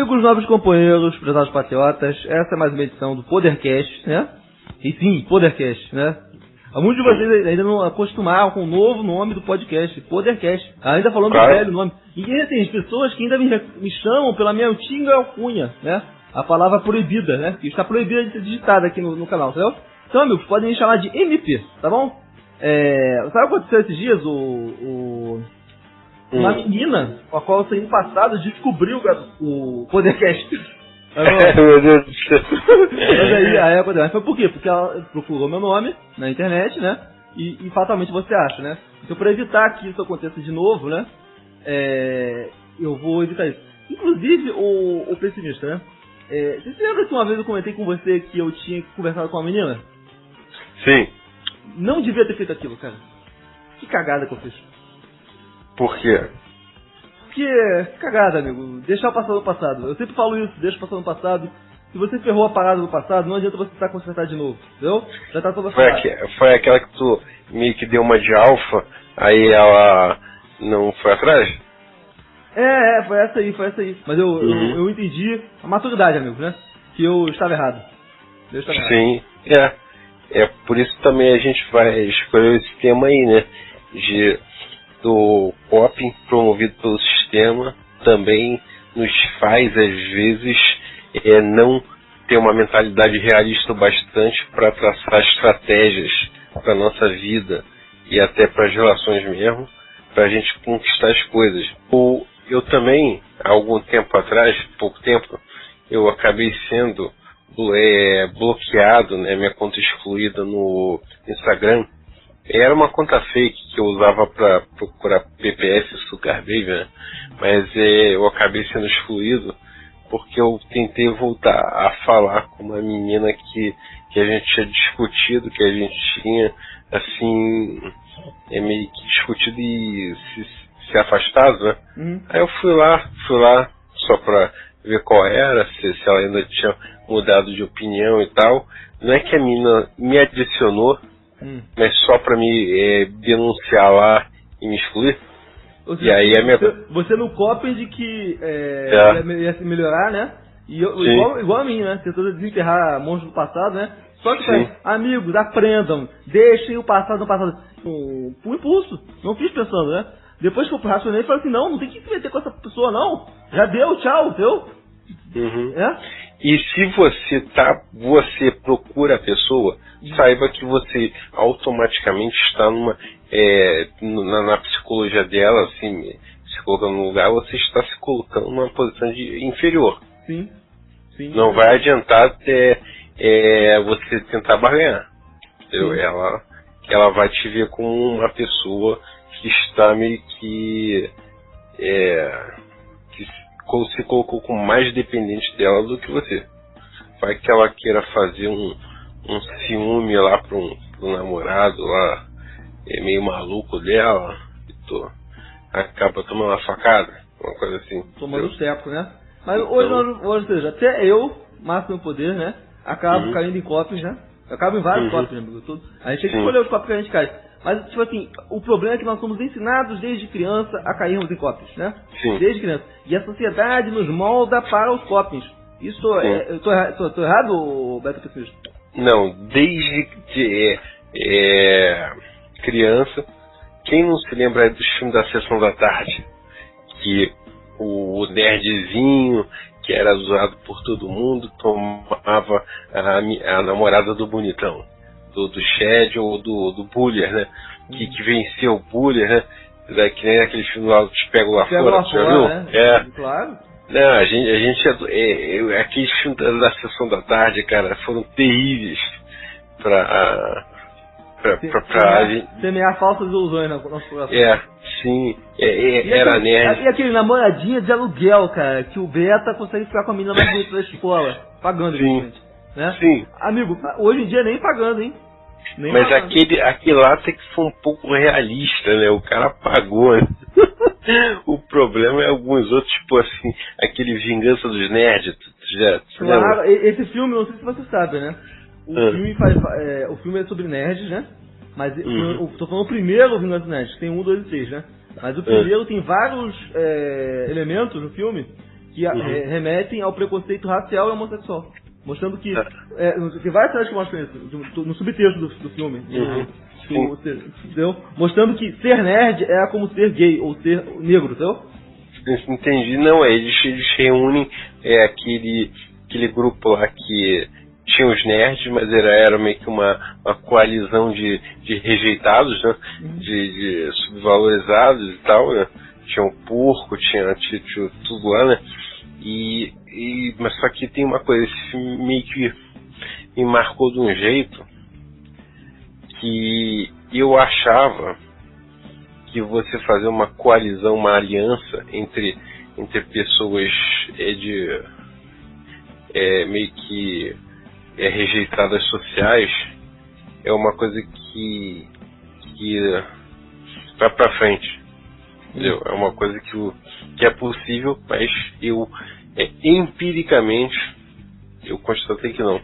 Amigos, novos companheiros, prezados patriotas, essa é mais uma edição do Podercast, né? E sim, Podercast, né? Muitos de vocês ainda não acostumaram com o novo nome do podcast, Podercast. Ainda falando do velho nome. E tem as pessoas que ainda me chamam pela minha antiga alcunha, né? A palavra proibida, né? Que está proibida de ser digitada aqui no canal, entendeu? Então, amigos, podem me chamar de MP, tá bom? Sabe o que aconteceu esses dias? Uma menina com a qual eu saí no passado descobriu o Podercast. Meu Deus do céu. Mas foi por quê? Porque ela procurou meu nome na internet, né? E fatalmente você acha, né? Então, para evitar que isso aconteça de novo, né? Eu vou evitar isso. Inclusive, o pessimista, né? Você se lembra que uma vez eu comentei com você que eu tinha conversado com uma menina? Sim. Não devia ter feito aquilo, cara. Que cagada que eu fiz. Por quê? Que cagada, amigo. Deixar o passado no passado. Eu sempre falo isso, deixa o passado no passado. Se você ferrou a parada no passado, não adianta você tentar consertar de novo, entendeu? Já tá toda Foi aquela que tu meio que deu uma de alfa, aí ela não foi atrás? Foi essa aí. Mas eu entendi a maturidade, amigo, né? Que eu estava errado. Sim, é por isso também a gente vai escolher esse tema aí, né? Do coping promovido pelo sistema também nos faz, às vezes, não ter uma mentalidade realista o bastante para traçar estratégias para a nossa vida e até para as relações mesmo, para a gente conquistar as coisas. Eu também, há algum tempo atrás, pouco tempo, eu acabei sendo bloqueado, né, minha conta excluída no Instagram. Era uma conta fake que eu usava para procurar PPS Sugar Baby, né? Mas eu acabei sendo excluído porque eu tentei voltar a falar com uma menina que a gente tinha discutido, que a gente tinha, assim, meio que discutido e se afastado, né? Aí eu fui lá só pra ver qual era, se ela ainda tinha mudado de opinião e tal. Não é que a menina me adicionou, mas só pra me denunciar lá e me excluir. Ou seja, e aí você no copy de que ia se melhorar, né? E igual a mim, né? Tentou desenterrar monstros do passado, né? Só que, amigos, aprendam, deixem o passado no passado. Por impulso, não fiz pensando, né? Depois que eu racionei, falei assim, não tem que se meter com essa pessoa, não. Já deu, tchau, deu. E se você procura a pessoa, saiba que você automaticamente está na psicologia dela, assim, se colocando no lugar, você está se colocando numa posição inferior. Sim. Não vai adiantar você tentar barganhar. Ela vai te ver como uma pessoa que está meio que se colocou como mais dependente dela do que você. Vai que ela queira fazer um ciúme lá pro namorado lá, meio maluco dela, e acaba tomando uma facada, uma coisa assim. Tomando seco, né? Mas hoje, seja, até eu, máximo poder, né? Acabo caindo em copos, né? Eu acabo em vários copos, né, amigo? A gente tem que escolher os copos que a gente cai. Mas, tipo assim, o problema é que nós somos ensinados desde criança a cairmos em copos, né? Sim. Desde criança. E a sociedade nos molda para os copos. Isso, eu tô errado, Beto Pessimista? Não, desde que criança, quem não se lembra dos filmes da Sessão da Tarde? Que o nerdzinho, que era zoado por todo mundo, tomava a namorada do bonitão. Do Shed ou do Bullier, né? Que venceu o Bullier, né? Que nem aquele filme lá, Te Pego Lá Fora, já viu? Né? Claro. Não, a gente aqueles filmes da Sessão da Tarde, cara, foram terríveis pra semear falsas ilusões no nosso coração. Sim, era nerd. E aquele namoradinha de aluguel, cara, que o Beta consegue ficar com a menina mais bonita da escola, pagando, evidentemente. Né? Sim. Amigo, hoje em dia nem pagando, hein? Mas aquele lá tem que ser um pouco realista, né? O cara pagou, né? O problema é alguns outros, tipo assim, aquele Vingança dos Nerds. Claro, esse filme, não sei se você sabe, né? O filme é sobre nerds, né? Mas eu tô falando o primeiro Vingança dos Nerds, tem 1, 2 e 3, né? Mas o primeiro tem vários elementos no filme que remetem ao preconceito racial e homossexual. Mostrando que... tem várias séries que mostram isso, no subtexto do filme. Entendeu? Mostrando que ser nerd é como ser gay ou ser negro, entendeu? Entendi. Não, eles reúnem aquele grupo lá que tinha os nerds, mas era meio que uma coalizão de rejeitados, né? De subvalorizados e tal, né? Tinha o porco, tinha tudo lá, né? Mas só que tem uma coisa, esse filme meio que me marcou de um jeito que eu achava que você fazer uma coalizão, uma aliança entre pessoas meio que rejeitadas sociais é uma coisa que vai pra frente, entendeu? É uma coisa que é possível, mas empiricamente eu constatei que não.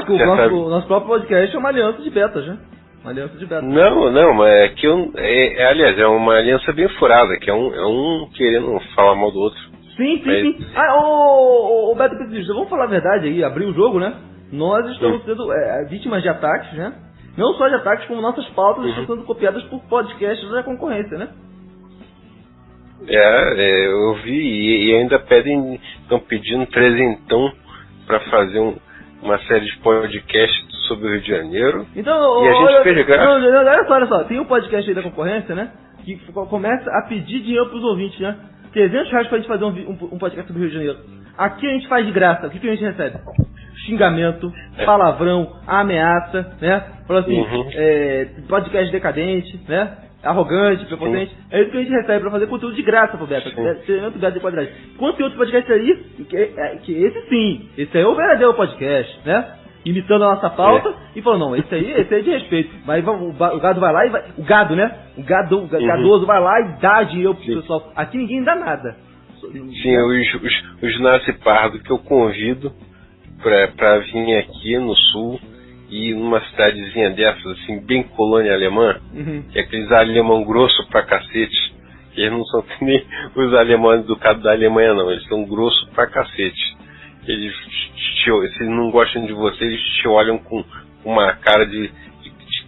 Que o nosso próprio podcast é uma aliança de betas, né? Uma aliança de betas. Não, mas é que aliás, é uma aliança bem furada, que é um querendo falar mal do outro. Sim. O Beto Pessimista, vamos falar a verdade aí, abrir o jogo, né? Nós estamos sendo vítimas de ataques, né? Não só de ataques, como nossas pautas estão sendo copiadas por podcasts da concorrência, né? Eu vi e ainda estão pedindo trezentão para fazer uma série de podcasts sobre o Rio de Janeiro. Então, e a gente fez graça. Olha só, tem um podcast aí da concorrência, né? Que começa a pedir dinheiro pros ouvintes, né? R$300 pra gente fazer um podcast sobre o Rio de Janeiro. Aqui a gente faz de graça. O que a gente recebe? Xingamento, palavrão, ameaça, né? Fala assim, podcast decadente, né? Arrogante, prepotente. É isso que a gente recebe pra fazer conteúdo de graça pro Beto. Treinamento Beto de qualidade. Quanto tem outro podcast aí, que esse sim, esse aí é o verdadeiro podcast, né? Imitando a nossa pauta e falando, não, esse aí é de respeito. Mas o gado vai lá e vai. O gado, né? O gadoso vai lá e dá dinheiro pro pessoal. Aqui ninguém dá nada. Sim, os Nasce Pardo que eu convido pra vir aqui no sul e numa cidadezinha dessas, assim, bem colônia alemã, que é aqueles alemão grosso pra cacete. Eles não são que nem os alemães educados da Alemanha, não. Eles são grossos pra cacete. Eles se eles não gostam de você, eles te olham com uma cara de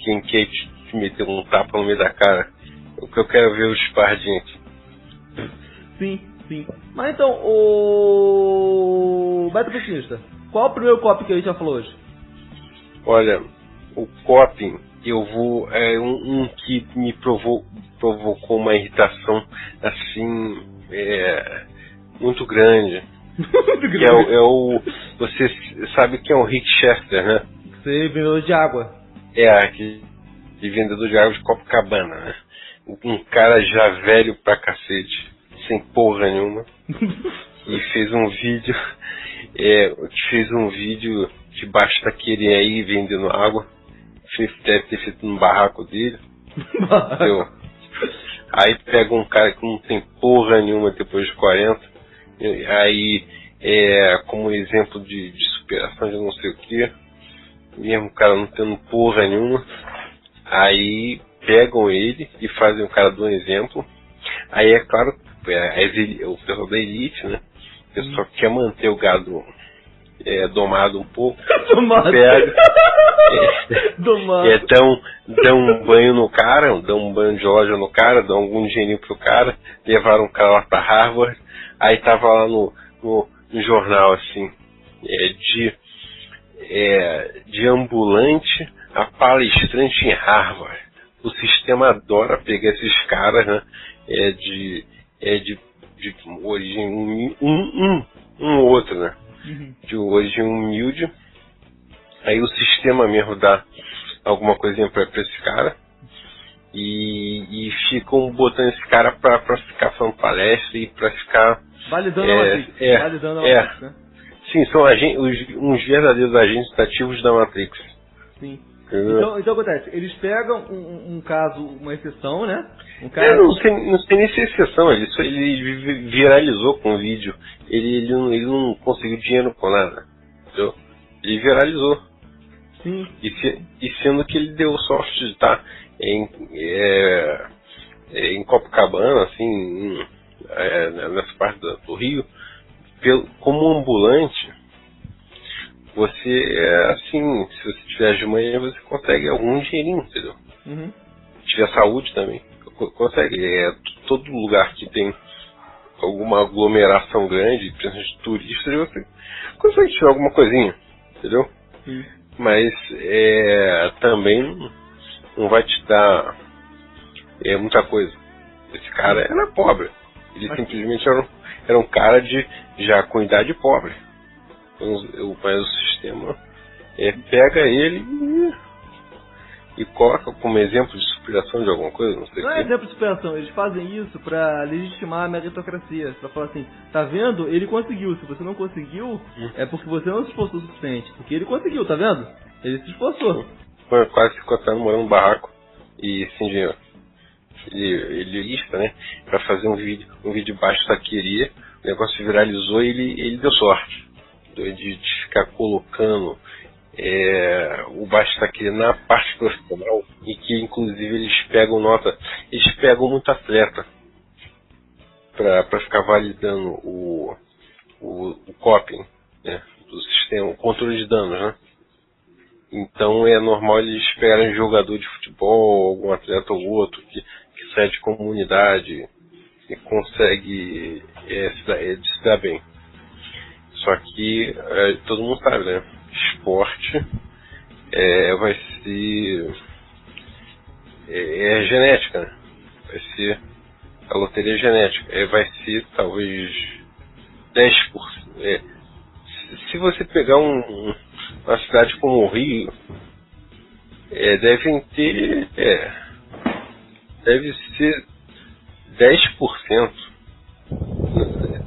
quem quer te meter um tapa no meio da cara. O que eu quero ver os pardinhos aqui. Sim. Mas então, o Beto Pessimista, qual o primeiro copy que a gente já falou hoje? Olha, o copy, eu vou... É um que me provocou uma irritação, assim, muito grande. Que é o... Você sabe que é o Rick Chester, né? Você vendedor de água. Aquele vendedor de água de Copacabana, né? Um cara já velho pra cacete, sem porra nenhuma. E fez um vídeo debaixo daquele aí vendendo água. Deve ter feito no barraco dele. Entendeu? Aí pega um cara que não tem porra nenhuma depois de 40. Aí, como exemplo de superação de não sei o que, mesmo o cara não tendo porra nenhuma, aí pegam ele e fazem o cara dar um exemplo. Aí é claro, o pessoal da elite, né? O pessoal quer manter o gado domado um pouco. Pega, dão um banho no cara, dão um banho de loja no cara, dão algum dinheirinho pro cara, levaram o cara lá pra Harvard. Aí tava lá no jornal, assim, de ambulante a palestrante em Harvard. O sistema adora pegar esses caras, né, de origem outro, né, de origem humilde. Aí o sistema mesmo dá alguma coisinha pra esse cara. E ficam botando esse cara pra ficar fazendo palestra e pra ficar... Validando a Matrix. Né? Sim, são uns verdadeiros agentes ativos da Matrix. Sim. Então acontece, eles pegam um caso, uma exceção, né? Não sei nem se é exceção, ele viralizou com o vídeo. Ele não conseguiu dinheiro com nada. Entendeu? Ele viralizou. Sim. E sendo que ele deu sorte de estar em Copacabana, assim, nessa parte do Rio, como ambulante, você, assim, se você tiver de manhã, você consegue algum dinheirinho, entendeu? Uhum. Se tiver saúde também, consegue. Todo lugar que tem alguma aglomeração grande, principalmente de turistas, você consegue tirar alguma coisinha, entendeu? Sim. Mas também não vai te dar muita coisa. Esse cara era pobre. Ele simplesmente era um cara já com idade pobre. Mas o sistema pega ele e coloca como exemplo de superação de alguma coisa, não sei o Não que. é exemplo de superação, eles fazem isso pra legitimar a meritocracia. Pra falar assim, tá vendo? Ele conseguiu. Se você não conseguiu, é porque você não se esforçou o suficiente. Porque ele conseguiu, tá vendo? Ele se esforçou. Quase ficou até morando num barraco e sem dinheiro. Ele lista, né? Pra fazer um vídeo de baixo taqueria, o negócio viralizou e ele deu sorte de ficar colocando o baixo taqueria na parte profissional, e que inclusive eles pegam muito atleta pra ficar validando o coping, né, do sistema, o controle de danos, né? Então é normal eles pegarem jogador de futebol, algum atleta ou outro que sai de comunidade e consegue se dar bem. Só que todo mundo sabe, né? Esporte vai ser genética, né? Vai ser a loteria genética. Vai ser talvez 10%. Se você pegar uma cidade como o Rio, deve ser 10%,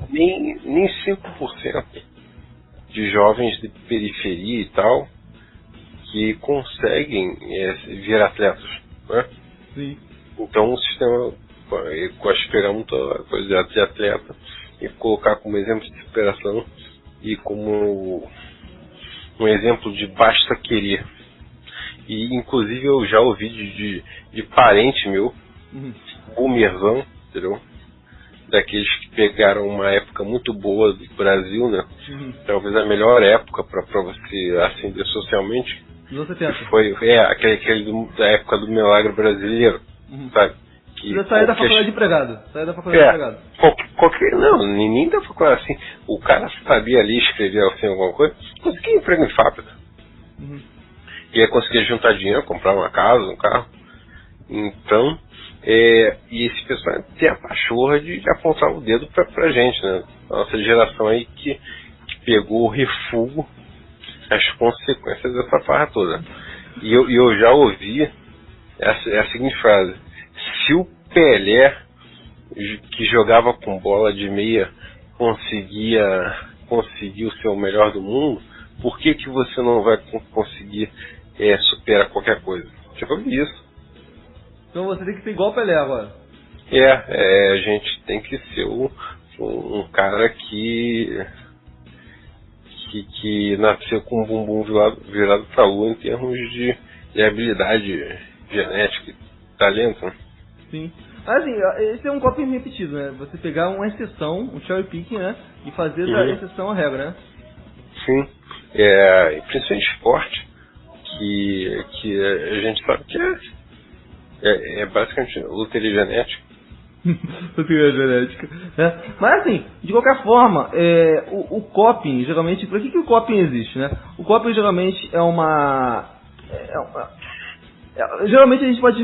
nem 5% de jovens de periferia e tal que conseguem vir atletas, né? Sim. Então o sistema gosta de pegar muita coisa de atleta e colocar como exemplo de superação e como um exemplo de basta querer. E inclusive eu já ouvi de parente meu, boomerzão, entendeu? Daqueles que pegaram uma época muito boa do Brasil, né? Talvez a melhor época para você ascender socialmente. Nos 70. Foi aquele da época do milagre brasileiro, sabe? Você saiu da faculdade de empregado. Não, nem da faculdade assim. O cara sabia ali escrever assim, alguma coisa, conseguia emprego em fábrica. Ia conseguir juntar dinheiro, comprar uma casa, um carro. Então, e esse pessoal tem a pachorra de apontar o dedo pra gente, né? Nossa geração aí que pegou o refúgio, as consequências dessa farra toda. E eu já ouvi a seguinte frase: se o Pelé, que jogava com bola de meia, conseguiu ser o melhor do mundo, por que você não vai conseguir superar qualquer coisa? Já ouvi isso. Então você tem que ser igual o Pelé agora. A gente tem que ser um cara que nasceu com o bumbum virado pra lua em termos de habilidade genética e talento, né? Sim. Mas assim, esse é um coping repetido, né? Você pegar uma exceção, um cherry picking, né? E fazer da exceção a regra, né? Sim. Principalmente esporte, que a gente sabe que é basicamente loteria genética. Loteria genética. Mas assim, de qualquer forma, o coping, geralmente, para que o coping existe, né? O coping geralmente geralmente a gente pode...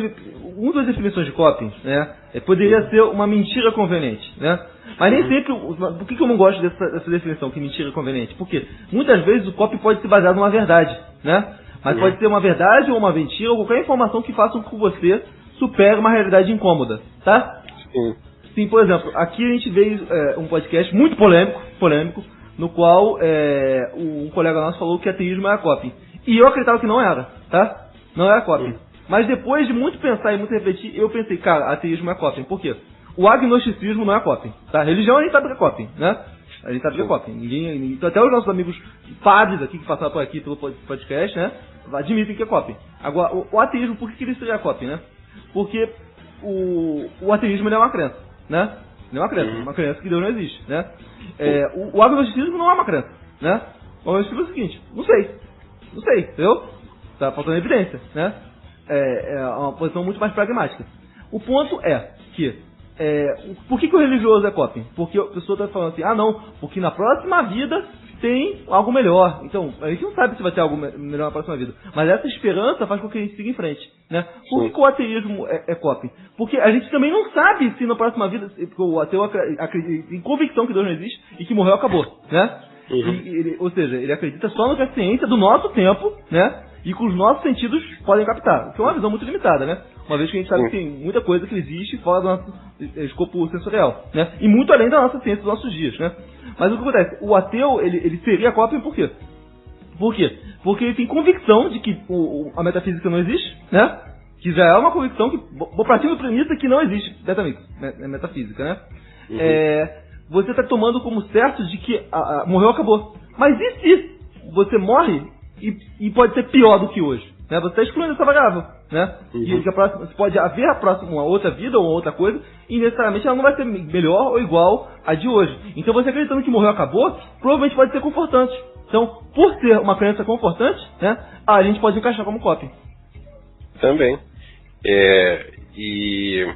Uma das definições de coping, né? Poderia ser uma mentira conveniente, né? Mas nem sempre... Por que eu não gosto dessa definição, que mentira conveniente? Porque muitas vezes o coping pode ser baseado numa verdade, né? Mas pode ser uma verdade ou uma mentira ou qualquer informação que faça com que você supere uma realidade incômoda, tá? Sim, por exemplo, aqui a gente veio um podcast muito polêmico, no qual um colega nosso falou que ateísmo era coping. E eu acreditava que não era, tá? Não era coping. Mas depois de muito pensar e muito refletir, eu pensei, cara, ateísmo é coping. Por quê? O agnosticismo não é coping, tá? Religião a gente sabe que é coping, né? A gente sabe que é coping. Ninguém, até os nossos amigos padres aqui que passaram por aqui pelo podcast, né? Admitem que é coping. Agora, o ateísmo, por que ele seria coping, né? Porque o ateísmo ele é uma crença, né? Não é uma crença, é uma crença que Deus não existe, né? O agnosticismo não é uma crença, né? O agnosticismo é o seguinte, não sei, entendeu? Tá faltando evidência, né? É uma posição muito mais pragmática. O ponto é que, por que o religioso é coping? Porque a pessoa está falando assim, não, porque na próxima vida tem algo melhor. Então, a gente não sabe se vai ter algo melhor na próxima vida. Mas essa esperança faz com que a gente siga em frente, né? Por que o ateísmo é coping? Porque a gente também não sabe se na próxima vida, porque o ateu acredita em convicção que Deus não existe e que morreu acabou, né? Ou seja, ele acredita só no que a ciência do nosso tempo, né? E que os nossos sentidos podem captar. O que é uma visão muito limitada, né? Uma vez que a gente sabe que tem muita coisa que existe fora do nosso escopo sensorial, né? E muito além da nossa ciência dos nossos dias, né? Mas o que acontece? O ateu, ele seria cópia por quê? Por quê? Porque ele tem convicção de que a metafísica não existe, né? Que já é uma convicção que, vou partir da premissa que não existe metafísica, né? Você está tomando como certo de que morreu, acabou. Mas e se você morre e pode ser pior do que hoje? Né? Você está excluindo essa variável, né? E que você pode haver uma outra vida ou outra coisa e necessariamente ela não vai ser melhor ou igual à de hoje. Então você acreditando que morreu, acabou, provavelmente pode ser confortante. Então, por ser uma crença confortante, né, a gente pode encaixar como coping. Também. E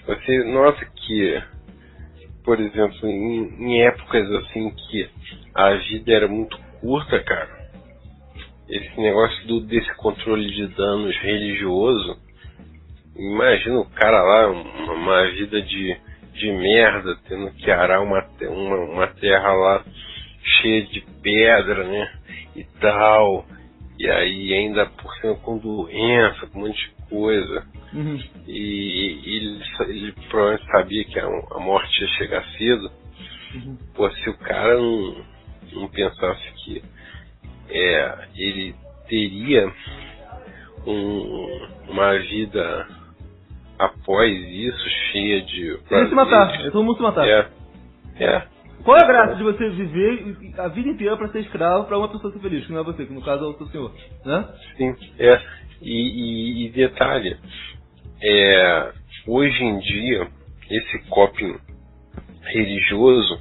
você nota que, por exemplo, em épocas assim que a vida era muito curta, cara, esse negócio desse controle de danos religioso, imagina o cara lá, uma vida de merda, tendo que arar uma terra lá cheia de pedra, né, e tal, e aí ainda por cima com doença, com um monte de coisa. E ele provavelmente sabia que a morte ia chegar cedo. Pô, se o cara não pensasse que ele teria uma vida após isso cheia de prazeres, se matar, todo mundo se matar. Qual é a graça de você viver a vida inteira para ser escravo para uma pessoa ser feliz, que não é você, que no caso é o seu senhor, né? Sim, E detalhe, hoje em dia, esse coping religioso,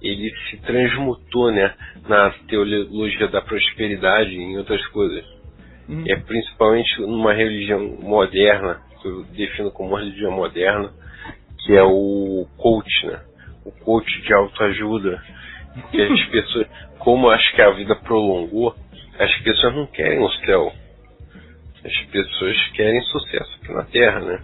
ele se transmutou, né, na teologia da prosperidade e em outras coisas. Principalmente numa religião moderna, que eu defino como religião moderna, que é o coach, né? O coach de autoajuda. Porque as pessoas, como acho que a vida prolongou, as pessoas não querem o céu. As pessoas querem sucesso aqui na Terra, né?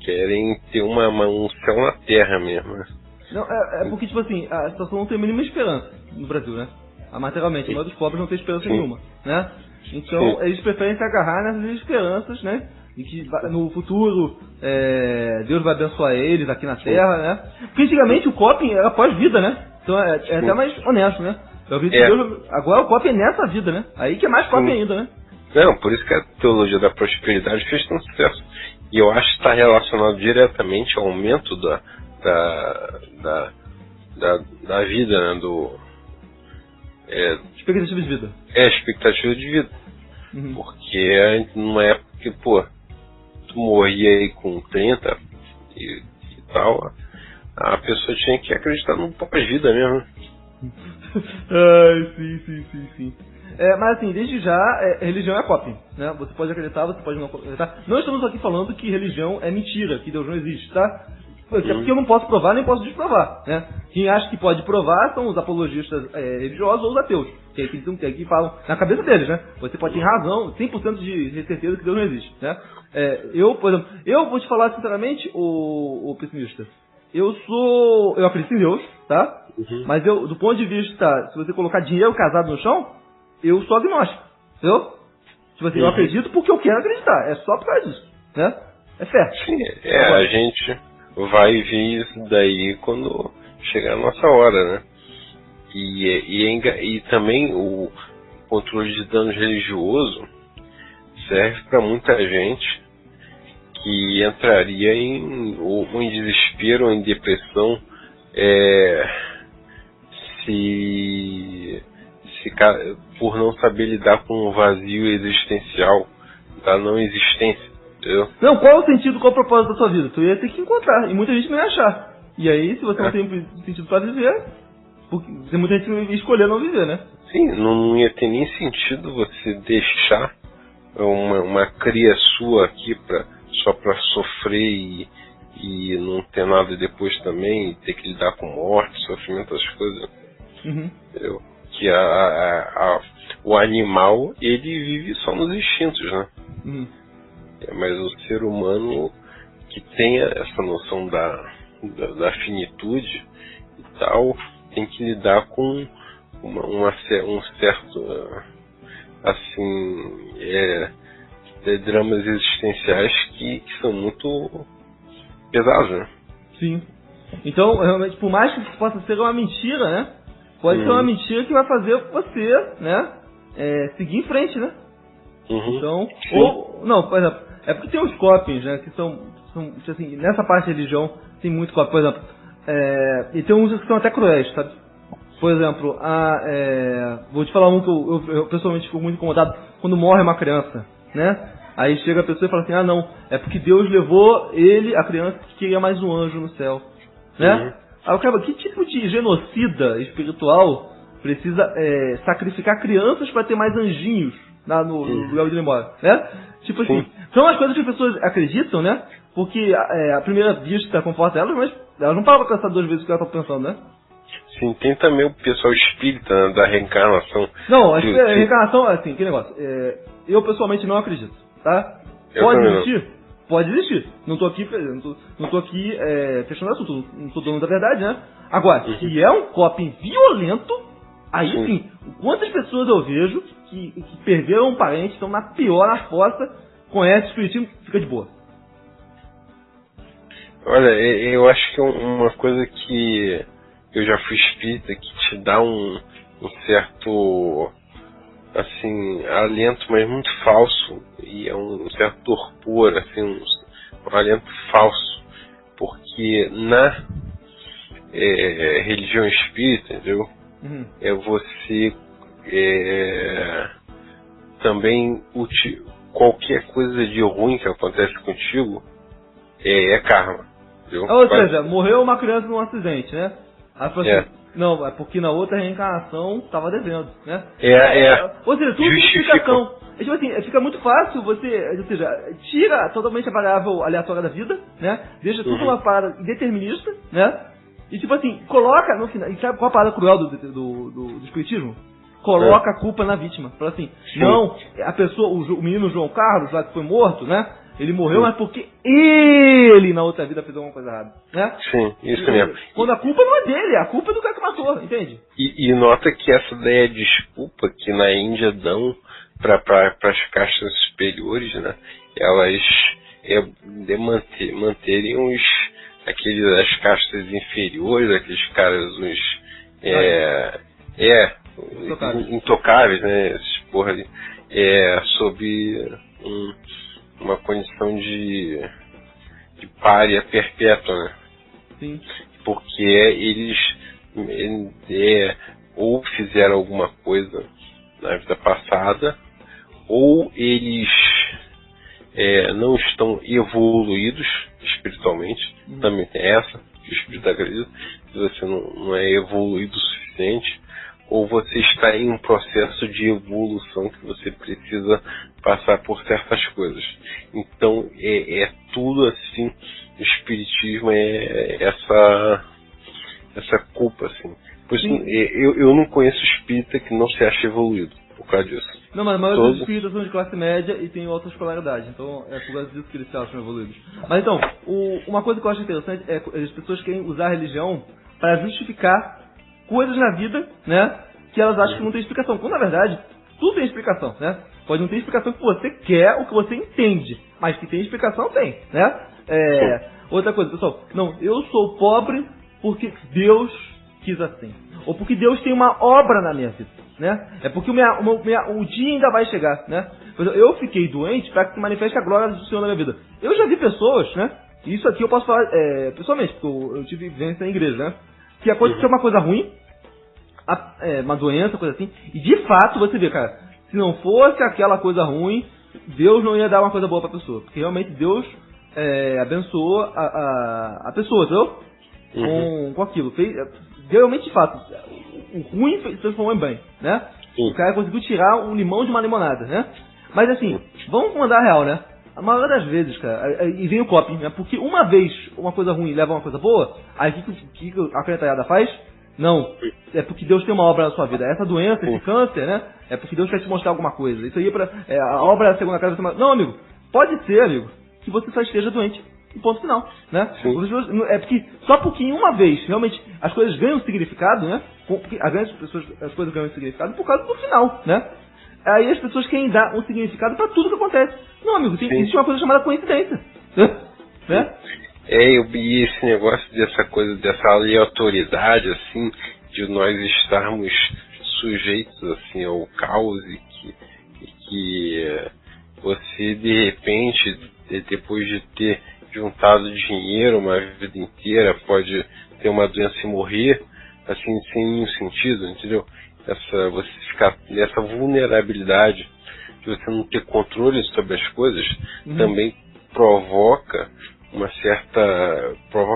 Querem ter um céu na Terra mesmo, né? Não, porque, tipo assim, a situação não tem a mínima esperança no Brasil, né? Materialmente, a maioria dos pobres não tem esperança nenhuma, né? Então, eles preferem se agarrar nessas esperanças, né? E que no futuro Deus vai abençoar eles aqui na Terra, né? Porque antigamente o coping era pós-vida, né? Então é até mais honesto, né? Eu vi que Deus, agora o coping é nessa vida, né? Aí que é mais coping ainda, né? Não, por isso que a teologia da prosperidade fez tanto sucesso. E eu acho que está relacionado diretamente ao aumento da vida, né? Expectativa de vida. Expectativa de vida. Porque numa época que, pô, tu morria aí com 30 e tal, a pessoa tinha que acreditar no pós-vida mesmo. Sim. Mas assim, desde já, religião é coping, né? Você pode acreditar, você pode não acreditar. Não estamos aqui falando que religião é mentira, que Deus não existe, tá? Porque eu não posso provar, nem posso desprovar, né? Quem acha que pode provar são os apologistas religiosos ou os ateus, que falam na cabeça deles, né? Você pode ter razão, 100% de certeza que Deus não existe, né? Por exemplo, eu vou te falar sinceramente, o pessimista, eu acredito em Deus, tá? Mas do ponto de vista, se você colocar dinheiro casado no chão, eu sou agnóstico, entendeu? Tipo assim, eu acredito porque eu quero acreditar, é só por causa disso, né? É fé. Sim, a gente vai ver isso daí quando chegar a nossa hora, né? E também o controle de danos religioso serve para muita gente que entraria ou em desespero ou em depressão por não saber lidar com o vazio existencial da não existência. Entendeu? Não, qual é o sentido, qual é o propósito da sua vida? Tu ia ter que encontrar, e muita gente não ia achar. E aí, se você não tem sentido pra viver, porque tem muita gente que escolher não viver, né? Sim, não ia ter nem sentido você deixar uma cria sua aqui só pra sofrer e não ter nada depois também, e ter que lidar com morte, sofrimento, essas coisas. Entendeu? Que o animal, ele vive só nos instintos, né? Mas o ser humano que tenha essa noção da finitude e tal, tem que lidar com um certo, assim, dramas existenciais que são muito pesados, né? Sim. Então, realmente, por mais que isso possa ser uma mentira, né? Pode ser uma mentira que vai fazer você, né? Seguir em frente, né? Então, não, por exemplo, é porque tem os copings, né? Que são assim, nessa parte de religião tem muito coping, por exemplo, e tem uns que são até cruéis, sabe? Por exemplo, vou te falar um que eu pessoalmente fico muito incomodado quando morre uma criança, né? Aí chega a pessoa e fala assim, não, é porque Deus levou a criança, que queria mais um anjo no céu, né? Aí eu quero, que tipo de genocida espiritual precisa sacrificar crianças para ter mais anjinhos no lugar onde ele mora, né? Tipo assim, são as coisas que as pessoas acreditam, né? Porque a primeira vista conforta elas, mas elas não param pra pensar duas vezes o que elas estão pensando, né? Sim, tem também o pessoal espírita, né, da reencarnação. Não, a reencarnação, assim, que negócio. Eu pessoalmente não acredito, tá? Pode existir? Pode existir. Não tô aqui fechando assunto, não tô dono da verdade, né? Agora, se é um coping violento, aí sim, quantas pessoas eu vejo que perderam um parente, estão na fossa, conhece o espiritismo, fica de boa. Olha, eu acho que uma coisa que eu já fui espírita, que te dá um certo, assim, alento, mas muito falso, e é um certo torpor, assim, um alento falso, porque na religião espírita, entendeu? Você também qualquer coisa de ruim que acontece contigo é karma, entendeu? Ou seja, morreu uma criança num acidente, né? Aí falou assim, não, é porque na outra reencarnação tava devendo, né? Ou seja, tudo tem explicação. Tipo assim, fica muito fácil você, ou seja, tira totalmente a variável aleatória da vida, né? Deixa tudo uma parada determinista, né? E tipo assim, coloca no final, e sabe qual a parada cruel do espiritismo? Coloca a culpa na vítima. Fala assim, não, a pessoa, o menino João Carlos, lá que foi morto, né? Ele morreu, mas porque ele na outra vida fez alguma coisa errada, né? Sim, isso mesmo. Quando a culpa não é dele, a culpa é do cara que matou, entende? E nota que essa daí é a desculpa que na Índia dão para as castas superiores, né? Elas manterem as castas inferiores, aqueles caras, intocáveis, né? Esses porra ali, sob uma condição de pária perpétua, né? Sim. Porque eles ou fizeram alguma coisa na vida passada, ou eles não estão evoluídos espiritualmente. Também tem essa, que o espírito acredita, que você não é evoluído o suficiente, ou você está em um processo de evolução que você precisa passar por certas coisas. Então é tudo assim, o espiritismo essa culpa assim. Por isso, eu não conheço espírita que não se acha evoluído por causa disso. Não, mas a maioria dos espíritas são de classe média e tem alta escolaridade, então é por causa disso que eles se acham evoluídos. Mas então, uma coisa que eu acho interessante é que as pessoas querem usar a religião para justificar coisas na vida, né, que elas acham que não tem explicação. Quando na verdade, tudo tem explicação, né? Pode não ter explicação que você quer, o que você entende, mas que tem explicação, tem, né? Outra coisa, pessoal, não, eu sou pobre porque Deus quis assim. Ou porque Deus tem uma obra na minha vida, né? É porque o dia ainda vai chegar, né? Eu fiquei doente para que se manifeste a glória do Senhor na minha vida. Eu já vi pessoas, né? E isso aqui eu posso falar pessoalmente, porque eu tive vivência na igreja, né? Que é uma coisa ruim, uma doença, coisa assim, e de fato você vê, cara, se não fosse aquela coisa ruim, Deus não ia dar uma coisa boa pra pessoa, porque realmente Deus abençoou a pessoa, entendeu? com aquilo. Realmente, de fato, o ruim se transformou em bem, né? Sim. O cara conseguiu tirar um limão de uma limonada, né? Mas assim, vamos mandar a real, né? A maioria das vezes, cara, e vem o coping, né? Porque uma vez uma coisa ruim leva a uma coisa boa, aí o que a cantalhada faz? Não, é porque Deus tem uma obra na sua vida. Essa doença, esse câncer, né? É porque Deus quer te mostrar alguma coisa. Isso aí a obra da segunda casa. Não, amigo, pode ser, amigo, que você só esteja doente. E ponto final, né? É porque só porque uma vez realmente as coisas ganham significado, né? Porque as coisas ganham significado por causa do final, né? Aí as pessoas querem dar um significado para tudo que acontece. Não, amigo, existe uma coisa chamada coincidência, né? E esse negócio dessa aleatoriedade, assim, de nós estarmos sujeitos, assim, ao caos e que você, de repente, depois de ter juntado dinheiro uma vida inteira, pode ter uma doença e morrer, assim, sem nenhum sentido, entendeu? Você ficar nessa vulnerabilidade de você não ter controle sobre as coisas, também provoca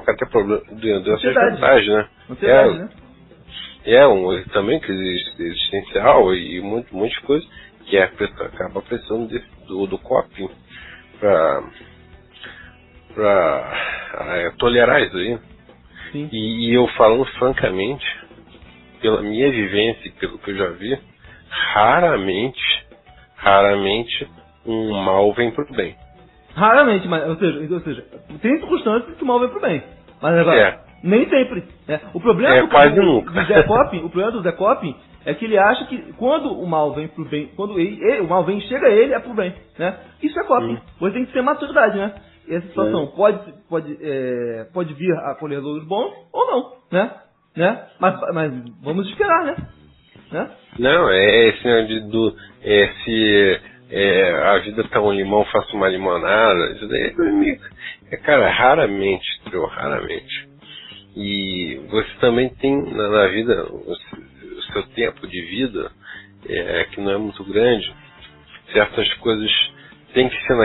até problema doenças mentais, né? Ansiedade, né? Também crise existencial e um monte de coisa que acaba precisando do coping para tolerar isso aí. Sim. E eu falando francamente, pela minha vivência e pelo que eu já vi, raramente um mal vem pro bem. Raramente, mas, ou seja, tem circunstâncias que o mal vem pro bem. Mas agora, nem sempre. Né? O problema quase nunca. O problema do Zé Coping é que ele acha que quando o mal vem pro bem, quando o mal chega a ele, é pro bem. Né? Isso é coping. Você tem que ter maturidade, né? E essa situação pode vir a colher louros bons ou não, né? Mas vamos esperar, né? Não, esse se a vida tá um limão, faça uma limonada, isso daí cara, raramente. E você também tem na vida o seu tempo de vida, que não é muito grande, certas coisas tem que ser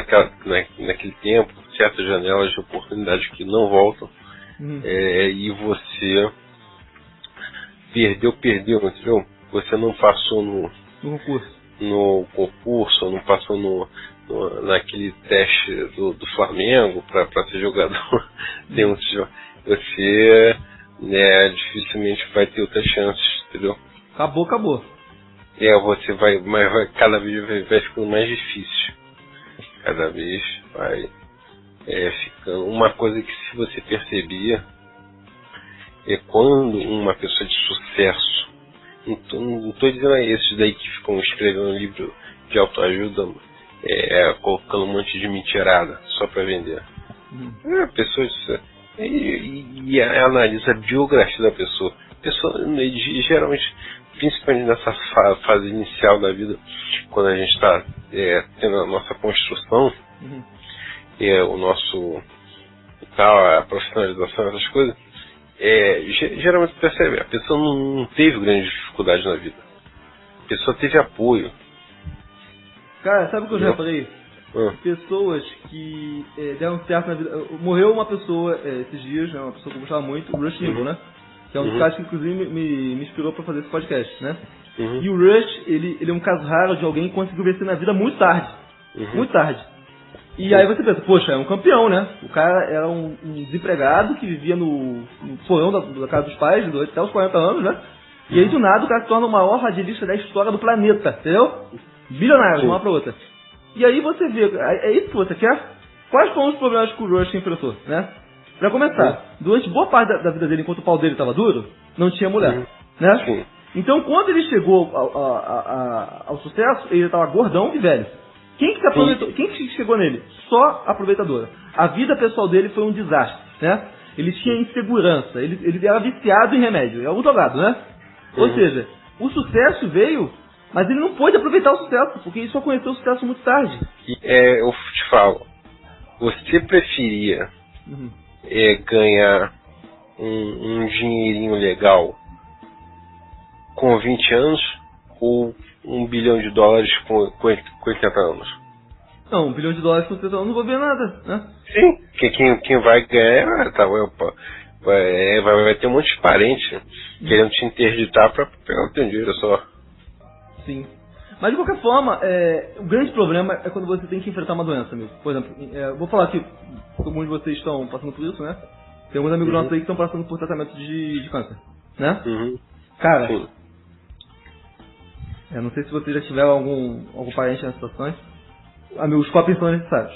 naquele tempo, certas janelas de oportunidade que não voltam, e você perdeu, entendeu? Você não passou no concurso, não passou naquele teste do Flamengo para ser jogador, você dificilmente vai ter outras chances, entendeu? Acabou. Você vai cada vez vai ficando mais difícil. Cada vez vai ficando. Uma coisa que, se você percebia, é quando uma pessoa de sucesso, não estou dizendo a esses daí que ficam escrevendo livro de autoajuda, colocando um monte de mentirada só para vender. Pessoas de sucesso. E analisa a biografia da pessoa. Geralmente, principalmente nessa fase inicial da vida, quando a gente está tendo a nossa construção, a profissionalização, essas coisas, geralmente percebe, a pessoa não teve grande dificuldade na vida. A pessoa teve apoio. Cara, sabe o que eu já falei? Pessoas que deram certo na vida. Morreu uma pessoa esses dias, né, uma pessoa que eu gostava muito, o Rush Limbaugh, né? Que é um dos caras que, inclusive, me inspirou para fazer esse podcast, né? E o Rush, ele é um caso raro de alguém que conseguiu vencer na vida muito tarde. Muito tarde. E aí você pensa, poxa, é um campeão, né? O cara era um desempregado que vivia no porão da casa dos pais, até os 40 anos, né? E aí, do nada, o cara se torna o maior radialista da história do planeta, entendeu? Bilionário, de uma pra outra. E aí você vê, é isso que você quer? Quais foram os problemas que o Rush enfrentou, né? Pra começar, durante boa parte da vida dele, enquanto o pau dele estava duro, não tinha mulher, né? Então, quando ele chegou ao sucesso, ele estava gordão e velho. Quem que se aproveitou? Quem que chegou nele? Só aproveitadora. A vida pessoal dele foi um desastre, né? Ele tinha insegurança, ele era viciado em remédio, é um drogado, né? Ou seja, o sucesso veio, mas ele não pôde aproveitar o sucesso, porque ele só conheceu o sucesso muito tarde. Eu te falo, você preferia ganhar um dinheirinho legal com 20 anos ou $1 bilhão com 80 anos? Não, $1 bilhão com 80 anos não vou ver nada, né? Sim, porque quem vai ganhar, Vai ter um monte de parente querendo te interditar pra pegar o teu dinheiro só. Sim. Mas de qualquer forma, o grande problema é quando você tem que enfrentar uma doença, amigo. Por exemplo, vou falar que alguns de vocês estão passando por isso, né? Tem alguns amigos nossos aí que estão passando por tratamento de câncer, né? Cara, Sim. eu não sei se vocês já tiveram algum parente nessa situação. Amigos, os copos são necessários.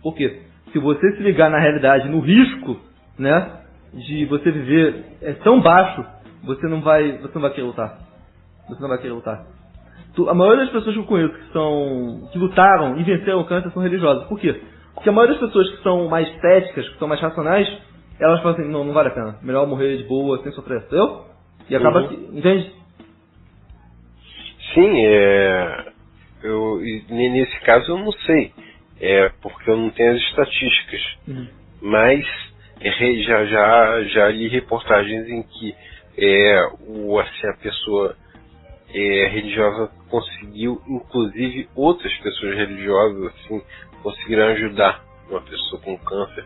Por quê? Se você se ligar na realidade, no risco, né, de você viver tão baixo, você não vai querer lutar. Você não vai querer lutar. A maioria das pessoas que eu conheço que lutaram e venceram o câncer são religiosas. Por quê? Porque a maioria das pessoas que são mais céticas, que são mais racionais, elas falam assim, não vale a pena. Melhor morrer de boa, sem sofrer. Entendeu? E acaba que... Entende? Sim, nesse caso eu não sei. Porque eu não tenho as estatísticas. Mas já li reportagens em que a pessoa religiosa conseguiu, inclusive outras pessoas religiosas assim, conseguiram ajudar uma pessoa com câncer,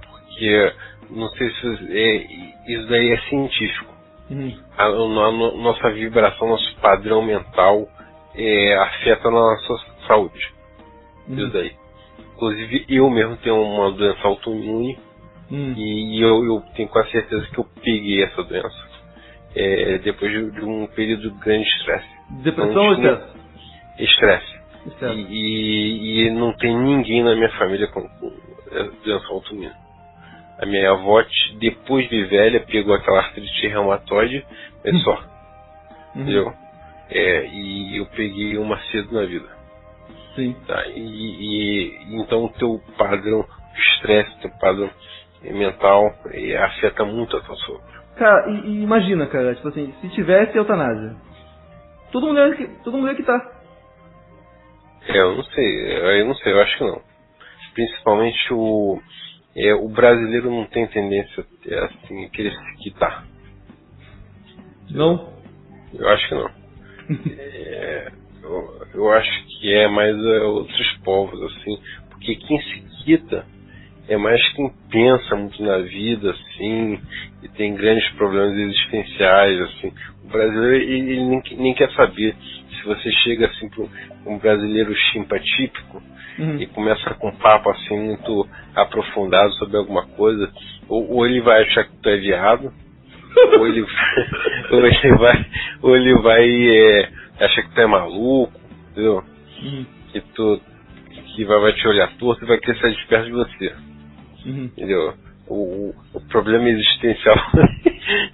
porque não sei se isso daí é científico. A nossa vibração, nosso padrão mental afeta a nossa saúde. Isso daí. Inclusive eu mesmo tenho uma doença autoimune e eu tenho quase certeza que eu peguei essa doença. Depois de um período de grande estresse. Depressão ou estresse? Estresse. E não tem ninguém na minha família com doença autoimune. A minha avó, depois de velha, pegou aquela artrite reumatoide, mas só. Entendeu? E eu peguei uma cedo na vida. Sim. Tá? Então o teu padrão de estresse, teu padrão mental afeta muito a tua saúde. Cara, e imagina, cara, tipo assim, se tivesse eutanásia, todo mundo ia quitar. Eu não sei, eu acho que não. Principalmente o brasileiro não tem tendência assim, a querer se quitar. Não? Eu acho que não. Eu acho que é mais outros povos, assim, porque quem se quita é mais quem pensa muito na vida, assim, e tem grandes problemas existenciais, assim. O brasileiro, ele nem quer saber. Se você chega, assim, para um brasileiro chimpa típico e começa com um papo, assim, muito aprofundado sobre alguma coisa, ou ele vai achar que tu é viado, ou ele vai achar que tu é maluco, entendeu? Que vai te olhar torto e vai querer sair de perto de você. Entendeu? O problema existencial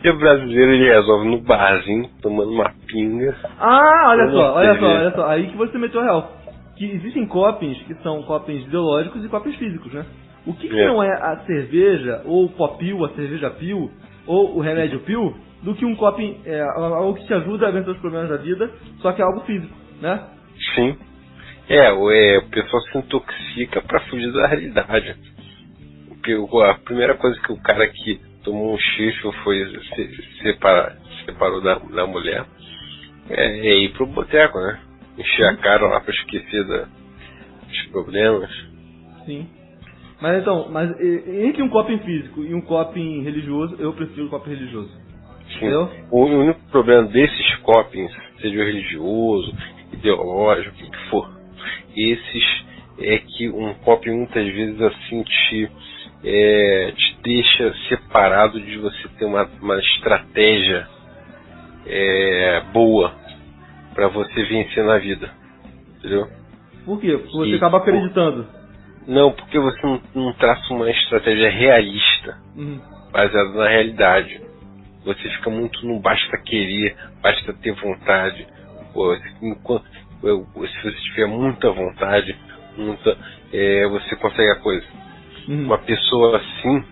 que o brasileiro ele resolve no barzinho, tomando uma pinga. Olha só, aí que você meteu a real. Que existem copings que são copings ideológicos e copings físicos, né? O que não é a cerveja, ou o popil, a cerveja pil, ou o remédio pil, do que um coping, algo que te ajuda a vencer os problemas da vida, só que é algo físico, né? Sim. O pessoal se intoxica pra fugir da realidade. A primeira coisa que o cara que tomou um xixo foi separou da mulher ir pro boteco, né? Encher a cara lá pra esquecer dos problemas. Sim. Mas então, entre um coping físico e um coping religioso, eu prefiro o coping religioso. Sim. Entendeu? O único problema desses copings, seja religioso, ideológico, o que for, esses é que um coping muitas vezes assim te deixa separado de você ter uma estratégia boa para você vencer na vida, entendeu? Por quê? Porque você acaba acreditando. Não, porque você não traça uma estratégia realista, baseada na realidade. Você fica muito no basta querer, basta ter vontade. Se você tiver muita vontade, você consegue a coisa. Uma pessoa assim,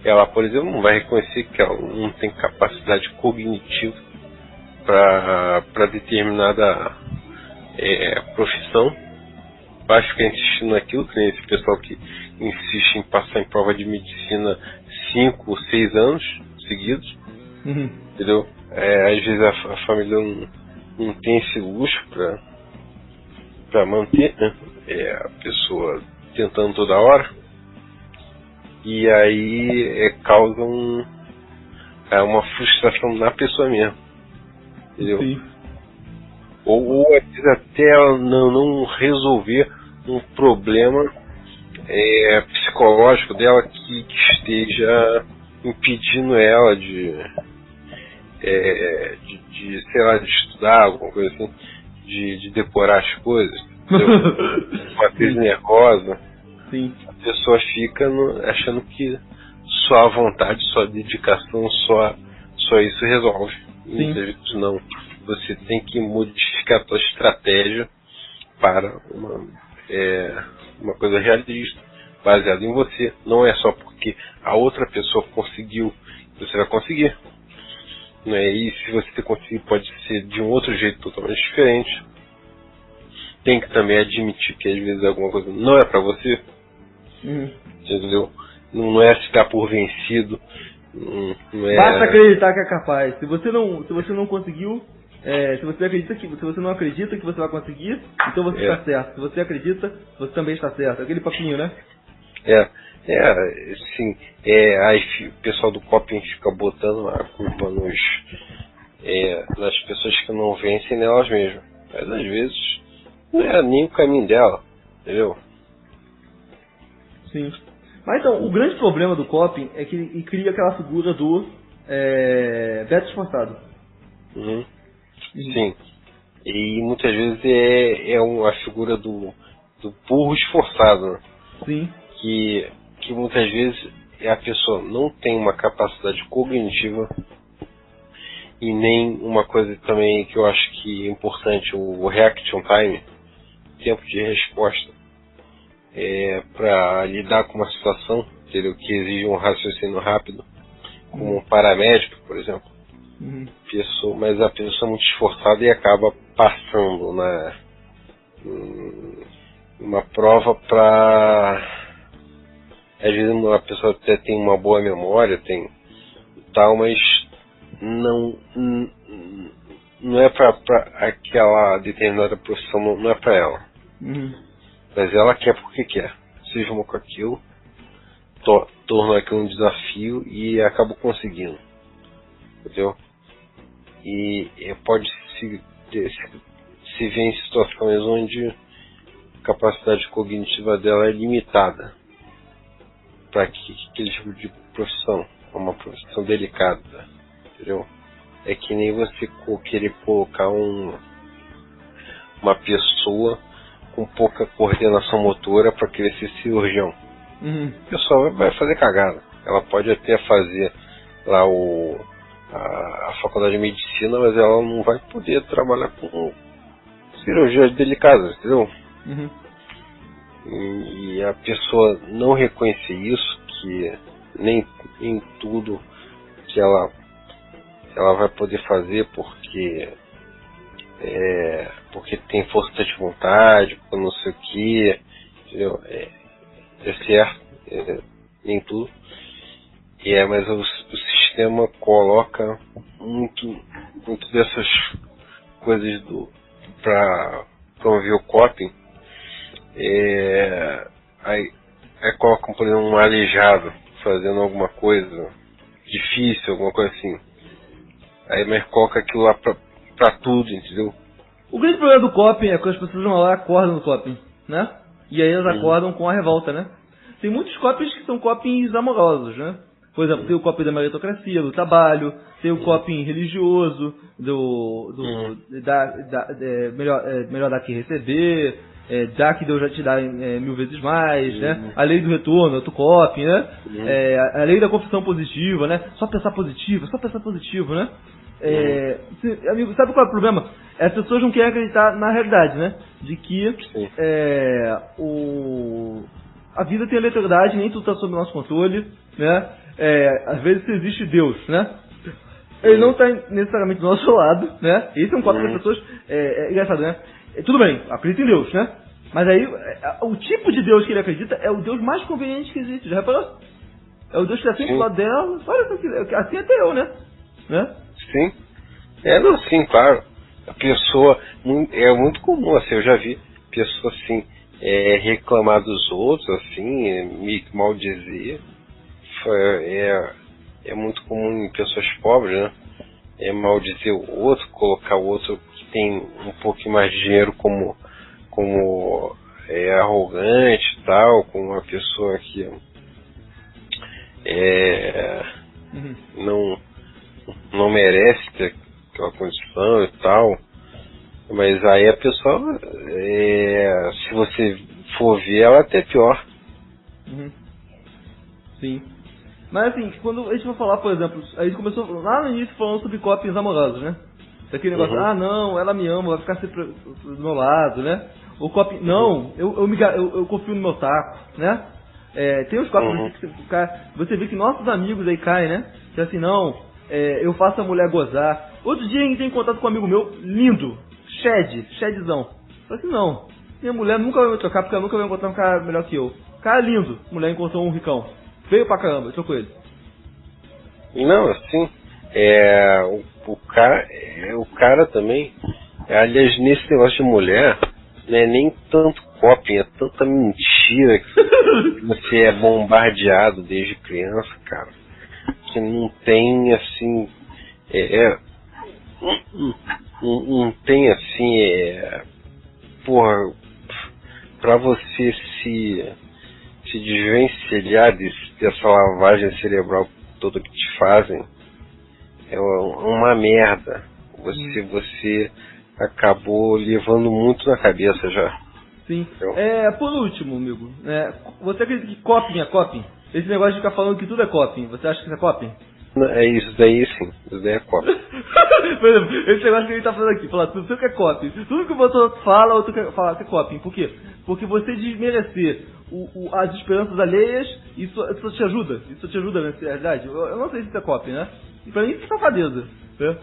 ela, por exemplo, não vai reconhecer que ela não tem capacidade cognitiva para determinada profissão. Vai ficar insistindo naquilo, que nem esse pessoal que insiste em passar em prova de medicina 5 ou 6 anos seguidos, entendeu? Às vezes a família não tem esse luxo para manter, né? A pessoa tentando toda hora. e aí causa uma frustração na pessoa mesmo, entendeu? Sim. Ou às vezes até ela não resolver um problema psicológico dela que esteja impedindo ela de sei lá, de estudar, alguma coisa assim, de decorar as coisas, uma crise nervosa. Sim. A pessoa fica achando que só a vontade, só a dedicação, só isso resolve. Sim. Muitas vezes não. Você tem que modificar a sua estratégia para uma coisa realista, baseada em você. Não é só porque a outra pessoa conseguiu, você vai conseguir. Né? E se você conseguir, pode ser de um outro jeito totalmente diferente. Tem que também admitir que às vezes alguma coisa não é para você. Entendeu? Não é se dar por vencido. Não é... Basta acreditar que é capaz. Se você não conseguiu, se você não acredita que você vai conseguir, então você está certo. Se você acredita, você também está certo. Aquele papinho, né? Sim. Aí o pessoal do coping fica botando a culpa nas pessoas que não vencem nelas mesmas. Mas às vezes não é nem o caminho dela, entendeu? Sim. Mas então, o grande problema do coping é que ele cria aquela figura do Beto esforçado. Sim. E muitas vezes é a figura do burro esforçado, né? Sim. Que muitas vezes a pessoa não tem uma capacidade cognitiva e nem uma coisa também que eu acho que é importante, o reaction time, tempo de resposta, para lidar com uma situação, entendeu? Que exige um raciocínio rápido, como um paramédico, por exemplo. Mas a pessoa é muito esforçada e acaba passando uma prova para... Às vezes a pessoa até tem uma boa memória, tem tal, mas não é para aquela determinada profissão, não é para ela. Mas ela quer porque quer. Se esmou com aquilo, tornou aquilo um desafio e acaba conseguindo. Entendeu? E pode se ver em situações onde a capacidade cognitiva dela é limitada para aquele tipo de profissão. É uma profissão delicada, entendeu? É que nem você querer colocar uma pessoa com pouca coordenação motora para querer ser cirurgião. A pessoa vai fazer cagada. Ela pode até fazer lá a faculdade de medicina, mas ela não vai poder trabalhar com cirurgias delicadas, entendeu? E a pessoa não reconhecer isso, que nem em tudo que ela vai poder fazer porque tem força de vontade, porque não sei o que, entendeu? É certo, nem tudo. Mas o sistema coloca muito dessas coisas para promover o coping. Aí coloca, por exemplo, um aleijado fazendo alguma coisa difícil, alguma coisa assim. Mas coloca aquilo lá pra tudo, entendeu? O grande problema do coping é que as pessoas vão lá e acordam no coping, né? E aí elas acordam com a revolta, né? Tem muitos copings que são copings amorosos, né? Por exemplo, tem o coping da meritocracia, do trabalho, tem o coping religioso, melhor dar que receber, dar que Deus já te dá 1000 vezes mais, né? A lei do retorno, outro coping, né? A lei da confissão positiva, né? Só pensar positivo, né? Amigo, sabe qual é o problema? As pessoas não querem acreditar na realidade, né? De que a vida tem aleatoriedade, nem tudo está sob nosso controle, né? Às vezes existe Deus, né? Ele não está necessariamente do nosso lado, né? Esse é um coping que as pessoas... É engraçado, né? Tudo bem, acredita em Deus, né? Mas aí, o tipo de Deus que ele acredita é o Deus mais conveniente que existe, já reparou? É o Deus que está sempre do lado dela, olha, assim até eu, né? Sim. Sim, claro. A pessoa, é muito comum, assim, eu já vi pessoas assim, reclamar dos outros, assim, me maldizer, é muito comum em pessoas pobres, né? É maldizer o outro, colocar o outro que tem um pouquinho mais de dinheiro como arrogante e tal, como uma pessoa que não merece ter aquela condição e tal. Mas aí a pessoa, se você for ver, ela é até pior. Sim. Mas assim, quando a gente for falar, por exemplo, a gente começou lá no início falando sobre copinhos amorosos, né? Daquele negócio, não, ela me ama, vai ficar sempre do meu lado, né? O copinho, não, eu confio no meu taco, né? Tem uns copos que você vê que nossos amigos aí caem, né? Que assim, não, eu faço a mulher gozar. Outro dia a gente tem contato com um amigo meu, lindo, Shedzão. Falei assim, não, minha mulher nunca vai me trocar porque ela nunca vai encontrar um cara melhor que eu. Cara lindo, mulher encontrou um ricão. Feio pra caramba, trocou ele. Não, assim, o cara também, aliás, nesse negócio de mulher, não é nem tanto coping, é tanta mentira que você é bombardeado desde criança, cara, que não tem, assim, não tem, assim, porra, pra você se desvencilhar dessa lavagem cerebral toda que te fazem, é uma merda. Você acabou levando muito na cabeça já. Sim. Por último, amigo, você acredita que coping é coping? Esse negócio de ficar falando que tudo é coping, você acha que isso é coping? É isso daí, sim. Isso daí é coping. Por exemplo, esse negócio que a gente tá falando aqui, falar tudo que é coping. Tudo que o outro fala, outro quer falar que é coping. Por quê? Porque você desmerecer as esperanças alheias, isso te ajuda. Isso te ajuda na realidade. Eu não sei se isso é coping, né? E pra mim isso é safadeza. Né?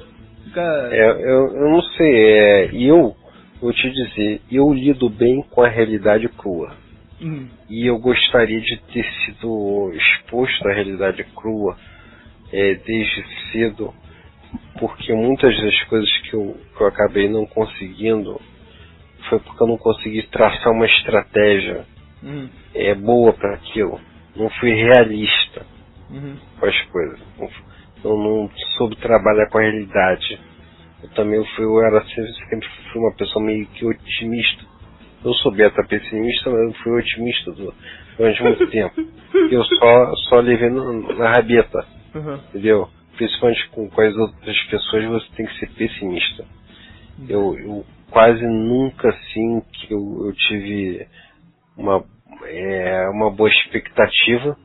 Eu não sei. Eu vou te dizer, eu lido bem com a realidade crua. E eu gostaria de ter sido exposto à realidade crua desde cedo, porque muitas das coisas que eu acabei não conseguindo foi porque eu não consegui traçar uma estratégia boa para aquilo. Não fui realista com as coisas. Eu não soube trabalhar com a realidade. Sempre fui uma pessoa meio que otimista. Eu sou beta pessimista, mas eu fui otimista durante muito tempo. Eu só levei na rabeta. Entendeu? Principalmente com as outras pessoas, você tem que ser pessimista. Eu quase nunca, assim, que eu tive uma boa expectativa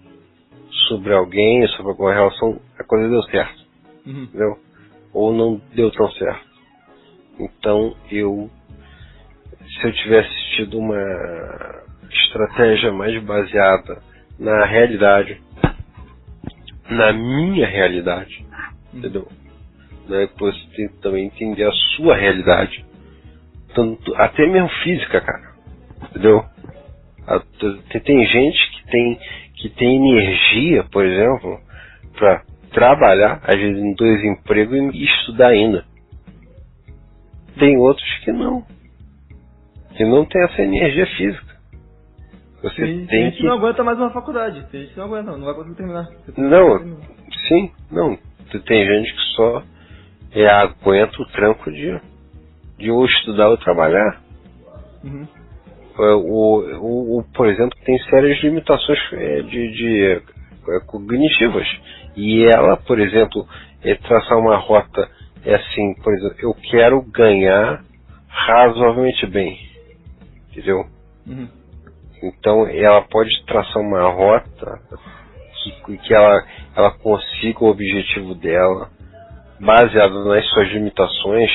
sobre alguém, sobre alguma relação, a coisa deu certo. Entendeu? Ou não deu tão certo. Então, se eu tivesse tido uma estratégia mais baseada na realidade, na minha realidade, entendeu? Né? Você tem que também entender a sua realidade, até mesmo física, cara, entendeu? Tem gente que tem energia, por exemplo, para trabalhar, às vezes em 2 empregos e estudar ainda. Tem outros que não tem essa energia física. Tem gente que não aguenta mais uma faculdade, tem gente que não vai conseguir terminar. Tem gente que só aguenta o tranco de ou estudar ou trabalhar. Por exemplo, tem sérias limitações cognitivas. E ela, por exemplo, traçar uma rota assim, por exemplo, eu quero ganhar razoavelmente bem, entendeu? Então ela pode traçar uma rota que ela consiga o objetivo dela, baseado nas suas limitações,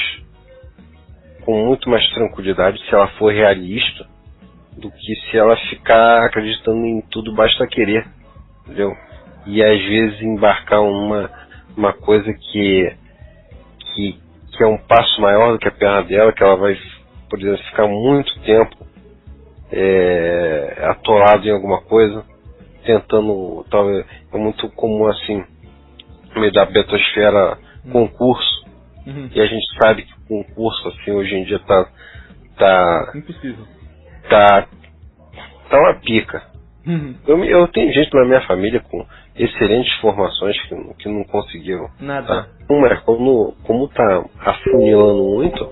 com muito mais tranquilidade, se ela for realista, do que se ela ficar acreditando em tudo basta querer, entendeu? E às vezes embarcar uma coisa que é um passo maior do que a perna dela, que ela vai, por exemplo, ficar muito tempo atolado em alguma coisa, tentando, talvez, é muito comum assim, no meio da betosfera, concurso, e a gente sabe que concurso assim hoje em dia tá impossível. Tá uma pica, Eu tenho gente na minha família com excelentes formações que não conseguiram. Nada. Tá? Como tá afunilando muito,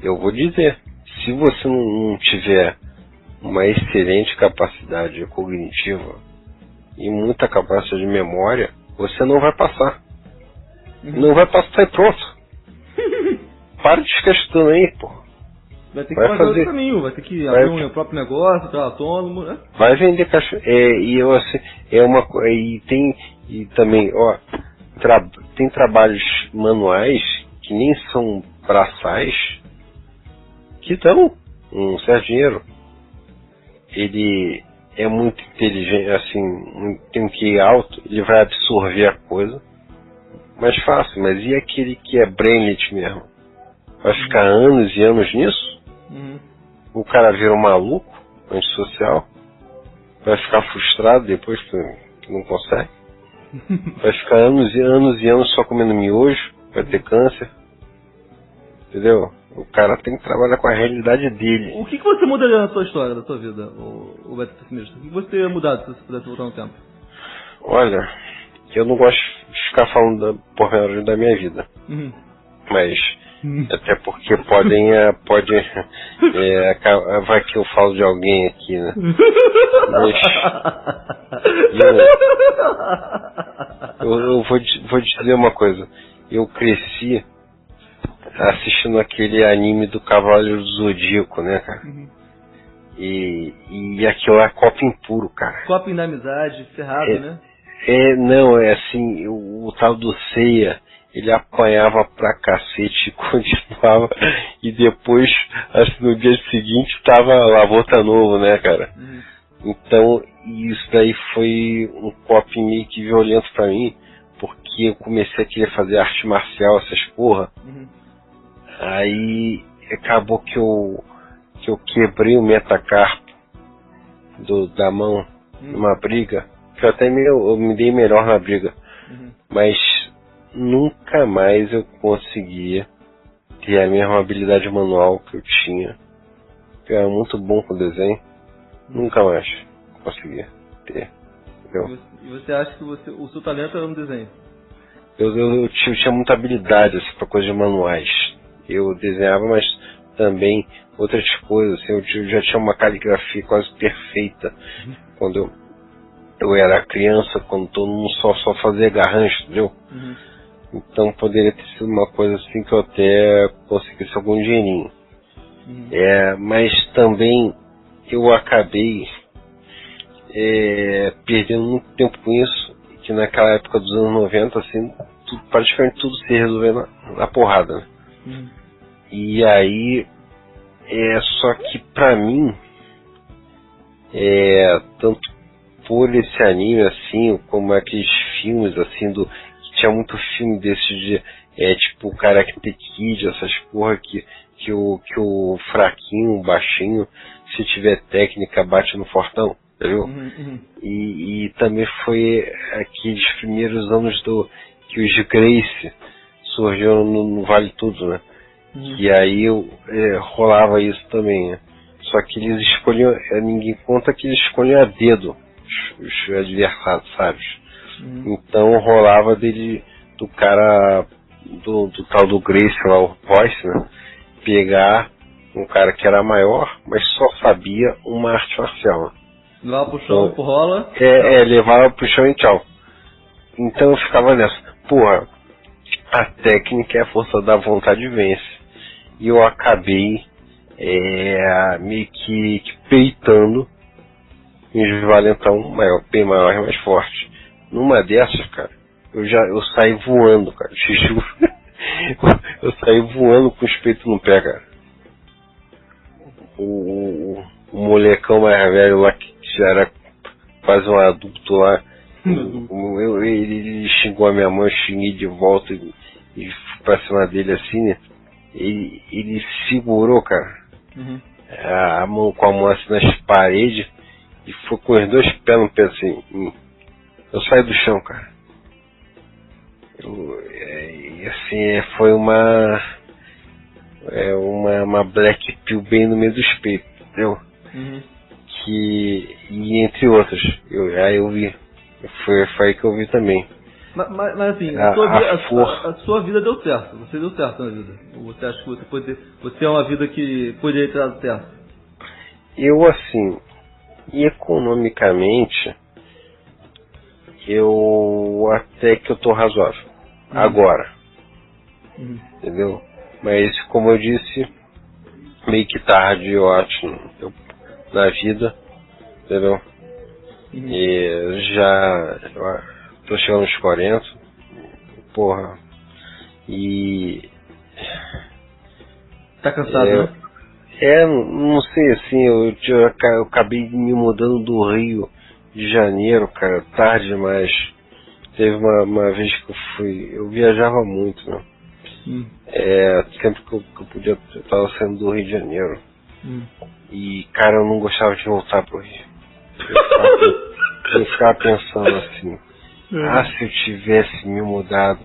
eu vou dizer, se você não tiver uma excelente capacidade cognitiva e muita capacidade de memória, você não vai passar. Não vai passar e pronto. Para de ficar estudando aí, pô. Vai ter que fazer outro caminho, vai ter que abrir um próprio negócio, tá autônomo, né? Vai vender cachorro. E também, ó, tem trabalhos manuais que nem são braçais que dão um certo dinheiro. Ele é muito inteligente, assim, tem um QI alto, ele vai absorver a coisa mais fácil, mas e aquele que é brainlet mesmo? Vai ficar anos e anos nisso? O cara vira um maluco, antissocial, vai ficar frustrado depois que não consegue, vai ficar anos e anos só comendo miojo, vai ter câncer, entendeu? O cara tem que trabalhar com a realidade dele. O que você mudaria na sua história, da sua vida, o Beto Pessimista? O que você teria mudado se você pudesse voltar no tempo? Olha, eu não gosto de ficar falando pormenores da minha vida, mas até porque vai que eu falo de alguém aqui, né? Mas eu vou te dizer uma coisa. Eu cresci assistindo aquele anime do Cavaleiro do Zodíaco, né, cara? E aquilo é coping puro, cara. Coping da amizade, ferrado, né? Não, é assim, o tal do Seiya, ele apanhava pra cacete e continuava, e depois, assim, no dia seguinte, tava Lavota novo, né, cara? Então, isso daí foi um coping meio que violento pra mim, porque eu comecei a querer fazer arte marcial, essas porra. Aí, acabou que eu quebrei o metacarpo da mão numa briga, que eu me dei melhor na briga, mas nunca mais eu conseguia ter a mesma habilidade manual que eu tinha. Eu era muito bom com desenho, nunca mais conseguia ter. Entendeu? E você acha que o seu talento era no desenho? Eu tinha muita habilidade assim, para coisas manuais. Eu desenhava, mas também outras coisas. Assim, eu já tinha uma caligrafia quase perfeita quando eu era criança, quando todo mundo só fazia garrancho, entendeu? Então poderia ter sido uma coisa assim que eu até conseguisse algum dinheirinho. Mas também eu acabei perdendo muito tempo com isso, que naquela época dos anos 90, assim, praticamente tudo se resolveu na porrada, né? E aí, só que pra mim, tanto por esse anime, assim, como aqueles filmes, assim, tinha muito filme desses de, tipo, o Karate Kid, essas porra que o fraquinho, o baixinho, se tiver técnica, bate no fortão, entendeu? E também foi aqueles primeiros anos que os Gracie surgiram no Vale Tudo, né? E aí rolava isso também, né? Só que eles escolhiam, ninguém conta que eles escolhiam a dedo os adversários. Então rolava do cara, do tal do Gracie lá, o Royce, né? Pegar um cara que era maior, mas só sabia uma arte marcial, né? Levava pro chão, pro rola. Levava pro chão e tchau. Então eu ficava nessa, porra, a técnica é a força da vontade vence. E eu acabei meio que peitando os valentão bem maior e mais forte. Numa dessas, cara, eu saí voando, cara, te juro. Eu saí voando com os peitos no pé, cara. O molecão mais velho lá, que já era quase um adulto lá, ele xingou a minha mãe, eu xinguei de volta e fui pra cima dele assim, né? Ele segurou, cara, a mão com a mão assim nas paredes e foi com os dois pés no pé assim. Eu saí do chão, cara. Assim, foi uma black pill bem no meio dos peitos, entendeu? E entre outros. Aí eu vi. Foi aí que eu vi também. Mas assim, a sua vida deu certo. Você deu certo na vida. Você acha que você é uma vida que poderia ter dado certo? Eu, assim, economicamente, eu até que eu tô razoável. Agora. Entendeu? Mas, como eu disse, meio que tarde, eu acho, na vida. Entendeu? E já tô chegando aos 40, porra, e... Tá cansado, né? Não sei, assim, eu acabei me mudando do Rio de Janeiro, cara, tarde demais. Teve uma vez que eu viajava muito, né? Sempre que eu podia, eu tava saindo do Rio de Janeiro. E, cara, eu não gostava de voltar pro Rio. Eu ficava pensando assim, se eu tivesse me mudado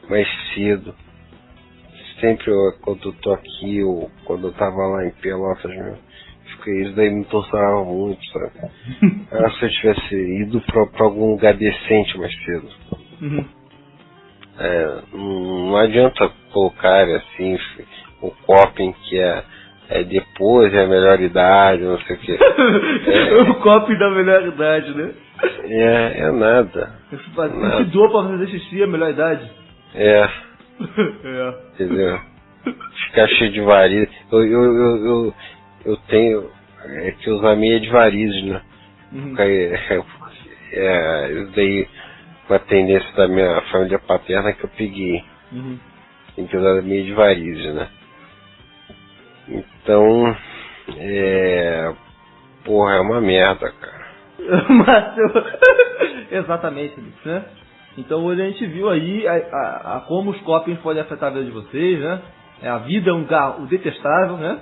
mais cedo, sempre quando eu tô aqui, ou quando eu tava lá em Pelotas, isso daí me torturava muito, sabe? Se eu tivesse ido pra algum lugar decente mais cedo. Não adianta colocar assim o coping que depois é a melhor idade, não sei o que. O coping da melhor idade, né? Nada. Se doa pra fazer xixi é a melhor idade. Entendeu? Ficar cheio de varizes. Eu tenho que usar meia de varizes, né? Isso daí, uma tendência da minha família paterna que eu peguei. Tem que usar meia de varizes, né? Então, porra, é uma merda, cara. Exatamente, né? Então hoje a gente viu aí como os copings podem afetar a vida de vocês, né? A vida é um lugar detestável, né?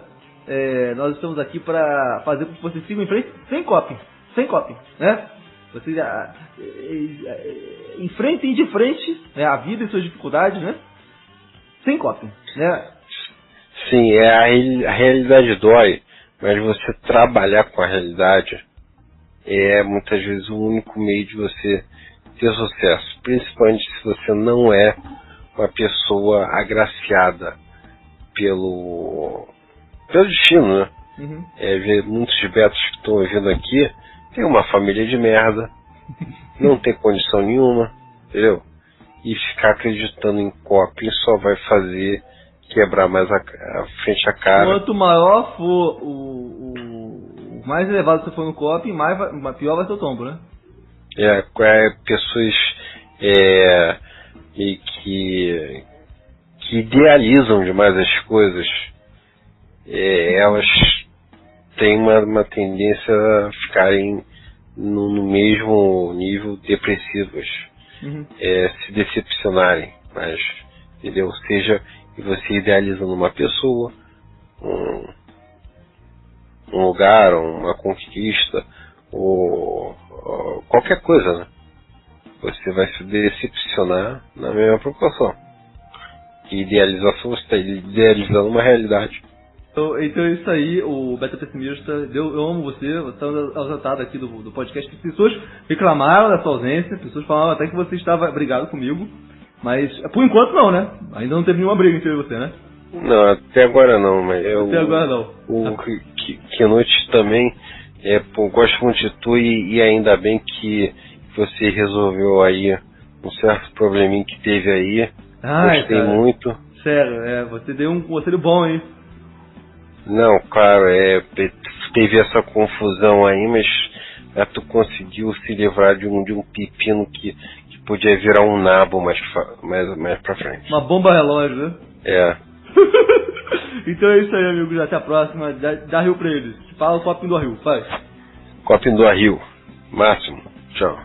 Nós estamos aqui para fazer com que vocês sigam em frente sem coping, né? Vocês enfrentem de frente, né, a vida e suas dificuldades, né? Sem coping, né? Sim, a realidade dói, mas você trabalhar com a realidade é muitas vezes o único meio de você ter sucesso, principalmente se você não é uma pessoa agraciada pelo destino, né? Ver muitos betos que estão vivendo aqui, tem uma família de merda, não tem condição nenhuma, entendeu? E ficar acreditando em coping só vai fazer quebrar mais a frente a cara. Quanto maior for o mais elevado você for no coping, pior vai ser o tombo, né? Pessoas que idealizam demais as coisas, elas têm uma tendência a ficarem no mesmo nível depressivas, se decepcionarem, mas, entendeu? Seja que você idealizando uma pessoa, um lugar, uma conquista, ou qualquer coisa, né? Você vai se decepcionar na mesma proporção. Idealização, você está idealizando uma realidade. Então é isso aí, o Beta Pessimista, eu amo você está ausentado aqui do podcast. Pessoas reclamaram da sua ausência, pessoas falaram até que você estava brigado comigo, mas por enquanto não, né? Ainda não teve nenhuma briga entre você, né? Não, até agora não, mas até agora não. O Kenote também, gosto muito de tu e ainda bem que você resolveu aí um certo probleminha que teve aí. Gostei cara, muito. Sério, você deu um conselho bom, hein? Não, claro, teve essa confusão aí, mas tu conseguiu se livrar de um pepino que podia virar um nabo mais pra frente. Uma bomba relógio, né? Então é isso aí, amigos. Até a próxima. Dá Rio pra eles. Fala o copinho do Rio, vai. Copinho do Rio. Máximo. Tchau.